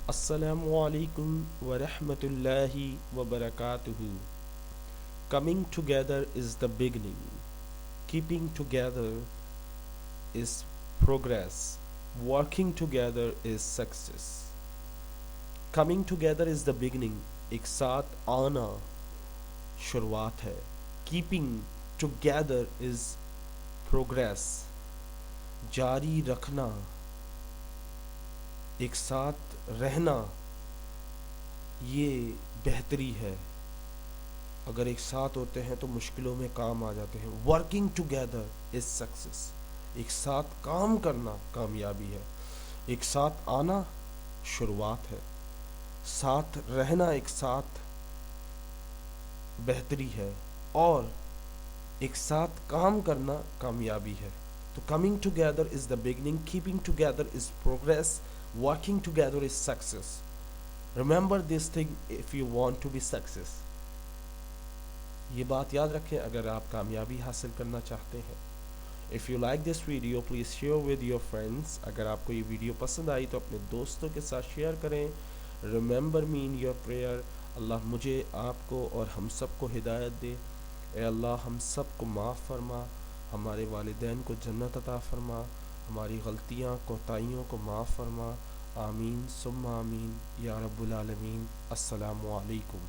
Assalamu alaikum wa rahmatullahi wa barakatuhu. Coming together is the beginning. Keeping together is progress. Working together is success. Coming together is the beginning. एक साथ आना शुरुआत है. Keeping together is progress. जारी रखना, एक साथ रहना, ये बेहतरी है. अगर एक साथ होते हैं तो मुश्किलों में काम आ जाते हैं. Working together is success. एक साथ काम करना कामयाबी है. एक साथ आना शुरुआत है. साथ रहना एक साथ बेहतरी है. और एक साथ काम करना कामयाबी है. तो coming together is the beginning, keeping together is progress, working together is success. Remember this thing if you want to be success. ये बात याद रखें अगर आप कामयाबी हासिल करना चाहते हैं. If you like this video please share with your friends. अगर आपको ये वीडियो पसंद आई तो अपने दोस्तों के साथ शेयर करें. Remember me in your prayer. Allah मुझे, आपको और हम सब को हिदायत दे. ए अल्लाह, हम सब को माफ़ फरमा, हमारे वालिदैन को जन्नत अता फरमा, हमारी गलतियाँ कोताहियों को माफ़ फरमा. आमीन सुम्मा आमीन या रब्बुल आलमीन. अस्सलामु अलैकुम.